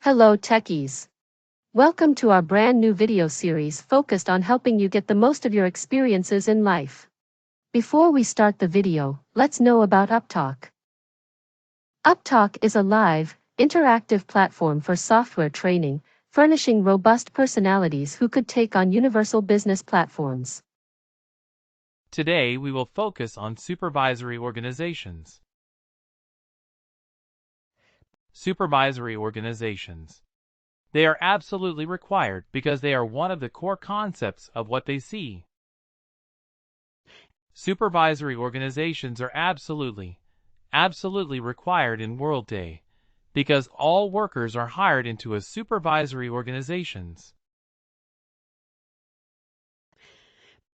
Hello techies. Welcome to our brand new video series focused on helping you get the most of your experiences in life. Before we start the video, let's know about Uptalk. Uptalk is a live, interactive platform for software training, furnishing robust personalities who could take on universal business platforms. Today we will focus on supervisory organizations. Supervisory organizations. They are absolutely required because they are one of the core concepts of what they see. Supervisory organizations are absolutely required in Workday because all workers are hired into a supervisory organizations.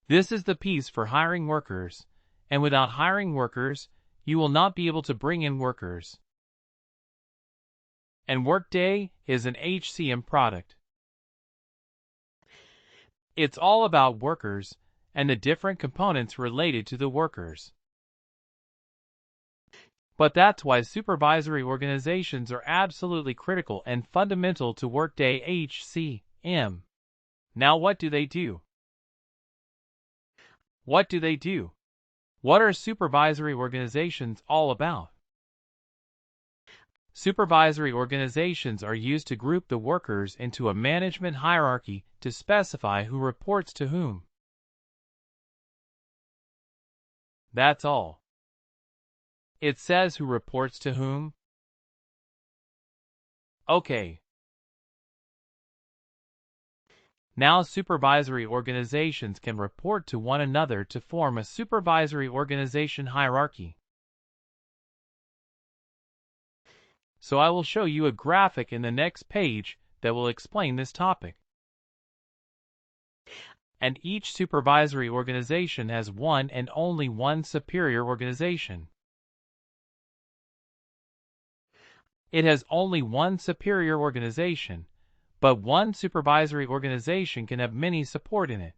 This is the piece for hiring workers, and without hiring workers, you will not be able to bring in workers. And Workday is an HCM product. It's all about workers and the different components related to the workers. But that's why supervisory organizations are absolutely critical and fundamental to Workday HCM. Now what do they do? What do they do? What are supervisory organizations all about? Supervisory organizations are used to group the workers into a management hierarchy to specify who reports to whom. That's all. It says who reports to whom. Okay. Now supervisory organizations can report to one another to form a supervisory organization hierarchy. So I will show you a graphic in the next page that will explain this topic. And each supervisory organization has one and only one superior organization. It has only one superior organization, but one supervisory organization can have many support in it.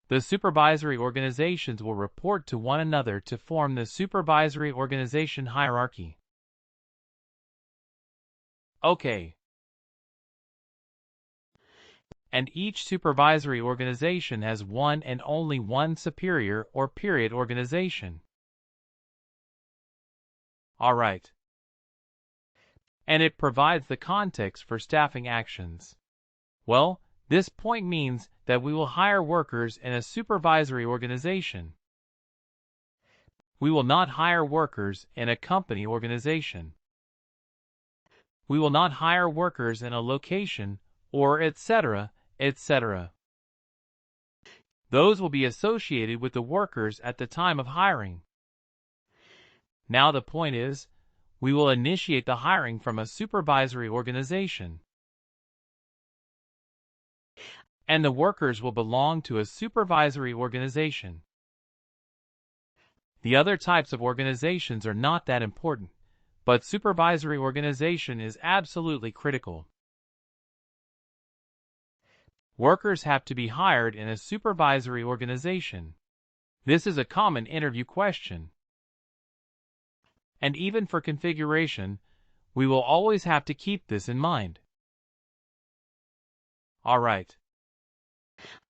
The supervisory organizations will report to one another to form the supervisory organization hierarchy. Okay. And each supervisory organization has one and only one superior or period organization. Alright. And it provides the context for staffing actions. Well, this point means that we will hire workers in a supervisory organization. We will not hire workers in a company organization. We will not hire workers in a location, or etc., etc. Those will be associated with the workers at the time of hiring. Now the point is, we will initiate the hiring from a supervisory organization. And the workers will belong to a supervisory organization. The other types of organizations are not that important, but supervisory organization is absolutely critical. Workers have to be hired in a supervisory organization. This is a common interview question. And even for configuration, we will always have to keep this in mind. Alright.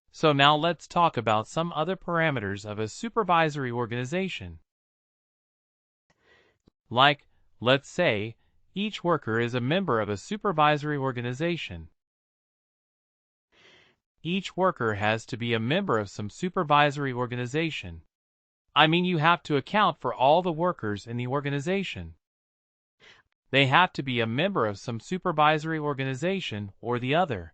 So now let's talk about some other parameters of a supervisory organization. Like, let's say, each worker is a member of a supervisory organization. Each worker has to be a member of some supervisory organization. I mean, you have to account for all the workers in the organization. They have to be a member of some supervisory organization or the other.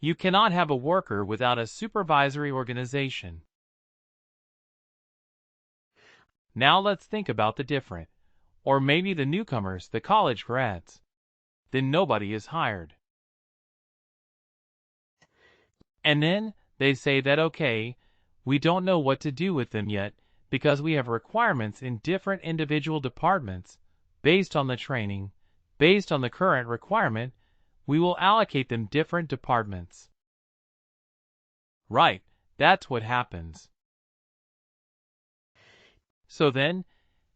You cannot have a worker without a supervisory organization. Now let's think about the different, or maybe the newcomers, the college grads. Then nobody is hired. And then they say that okay, we don't know what to do with them yet because we have requirements in different individual departments based on the training, based on the current requirement, we will allocate them different departments. Right, that's what happens. So then,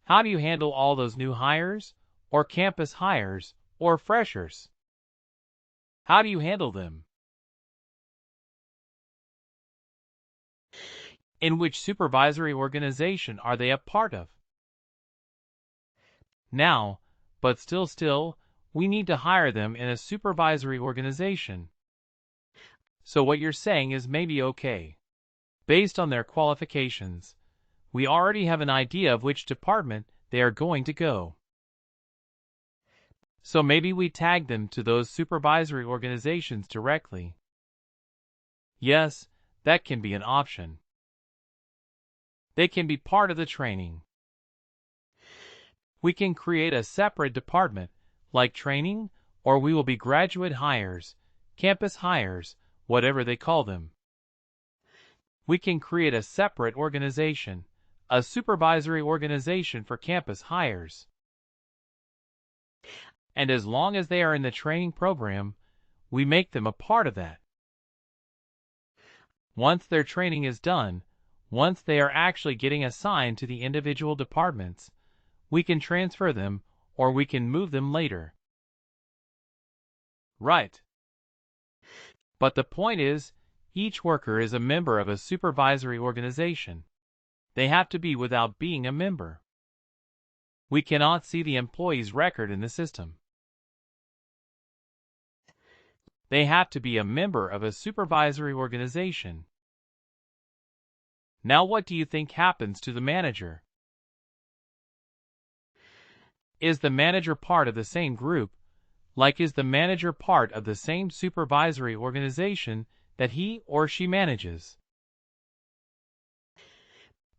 How do you handle all those new hires, or campus hires, or freshers? How do you handle them? In which supervisory organization are they a part of? Now, but still, we need to hire them in a supervisory organization. So what you're saying is maybe okay. Based on their qualifications, we already have an idea of which department they are going to go. So maybe we tag them to those supervisory organizations directly. Yes, that can be an option. They can be part of the training. We can create a separate department, like training, or we will be graduate hires, campus hires, whatever they call them. We can create a separate organization, a supervisory organization for campus hires. And as long as they are in the training program, we make them a part of that. Once their training is done, once they are actually getting assigned to the individual departments, we can transfer them or we can move them later. Right. But the point is, each worker is a member of a supervisory organization. They have to be without being a member. We cannot see the employee's record in the system. They have to be a member of a supervisory organization. Now what do you think happens to the manager? Is the manager part of the same group? Like, is the manager part of the same supervisory organization that he or she manages?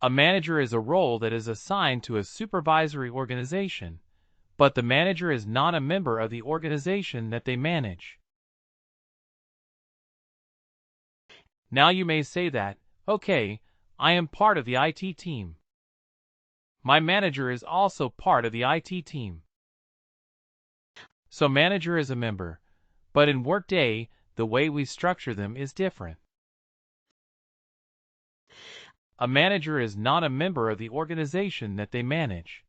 A manager is a role that is assigned to a supervisory organization, but the manager is not a member of the organization that they manage. Now you may say that, okay, I am part of the IT team. My manager is also part of the IT team. So manager is a member, but in Workday, the way we structure them is different. A manager is not a member of the organization that they manage.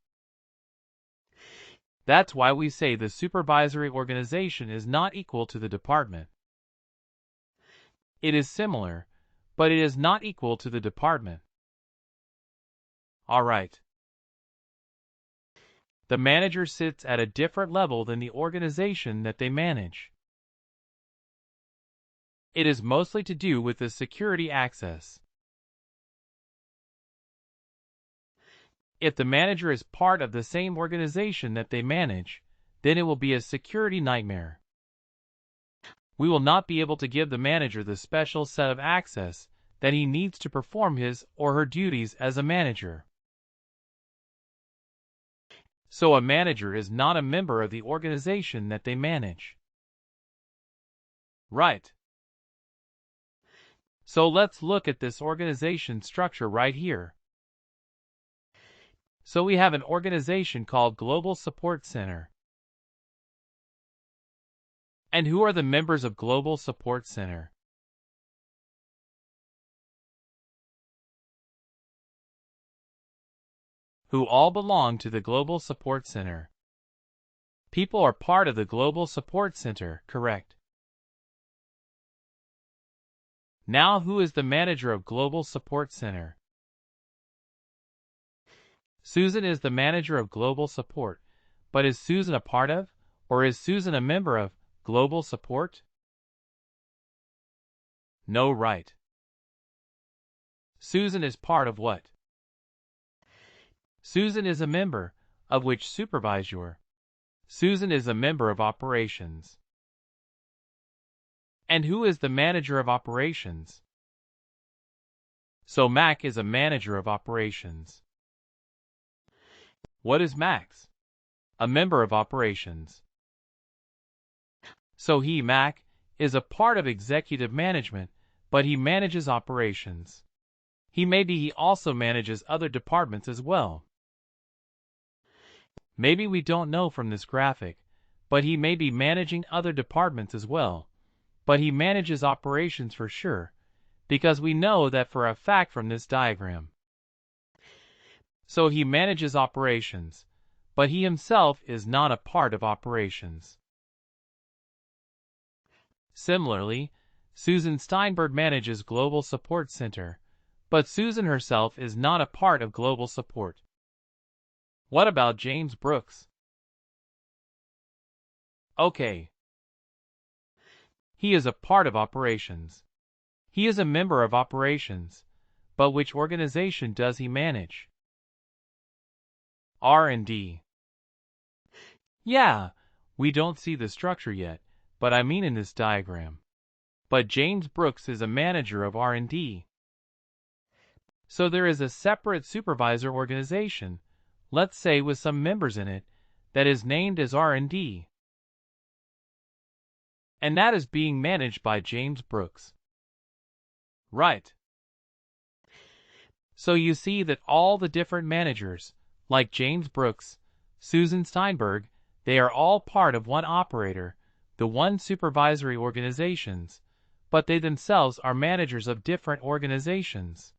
That's why we say the supervisory organization is not equal to the department. It is similar, but it is not equal to the department. All right. The manager sits at a different level than the organization that they manage. It is mostly to do with the security access. If the manager is part of the same organization that they manage, then it will be a security nightmare. We will not be able to give the manager the special set of access that he needs to perform his or her duties as a manager. So a manager is not a member of the organization that they manage. Right. So let's look at this organization structure right here. So we have an organization called Global Support Center. And who are the members of Global Support Center? Who all belong to the Global Support Center. People are part of the Global Support Center, correct? Now who is the manager of Global Support Center? Susan is the manager of Global Support, but is Susan a part of, or is Susan a member of, Global Support? No, right. Susan is part of what? Susan is a member, of which supervisor? Susan is a member of operations. And who is the manager of operations? So Mac is a manager of operations. What is Max? A member of operations. So he, Mac, is a part of executive management, but he manages operations. He also manages other departments as well. Maybe we don't know from this graphic, but he may be managing other departments as well. But he manages operations for sure, because we know that for a fact from this diagram. So he manages operations, but he himself is not a part of operations. Similarly, Susan Steinberg manages Global Support Center, but Susan herself is not a part of Global Support. What about James Brooks? Okay. He is a part of operations. He is a member of operations, but which organization does he manage? R&D. Yeah, we don't see the structure yet, but I mean in this diagram. But James Brooks is a manager of R&D. So there is a separate supervisor organization, let's say with some members in it, that is named as R&D. And that is being managed by James Brooks. Right. So you see that all the different managers, like James Brooks, Susan Steinberg, they are all part of one operator, the one supervisory organizations, but they themselves are managers of different organizations.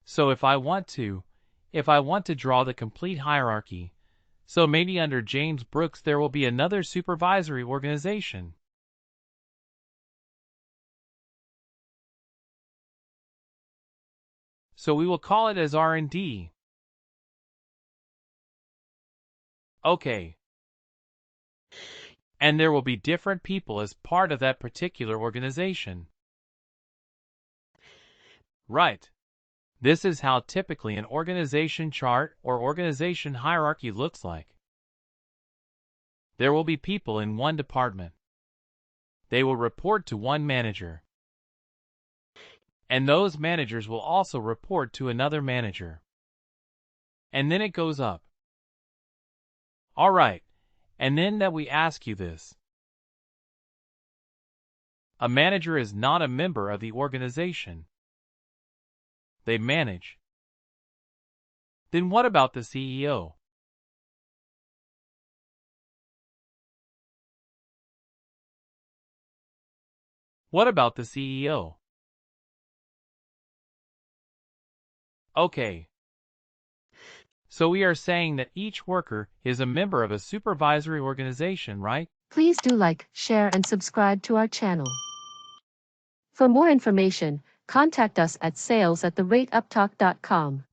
So if I want to draw the complete hierarchy, so maybe under James Brooks there will be another supervisory organization. So we will call it as R&D. Okay. And there will be different people as part of that particular organization. Right. This is how typically an organization chart or organization hierarchy looks like. There will be people in one department. They will report to one manager. And those managers will also report to another manager. And then it goes up. All right. And then that we ask you this. A manager is not a member of the organization. They manage. Then what about the CEO? What about the CEO? Okay. So we are saying that each worker is a member of a supervisory organization, right? Please do like, share, and subscribe to our channel. For more information, contact us at sales@uptalk.com.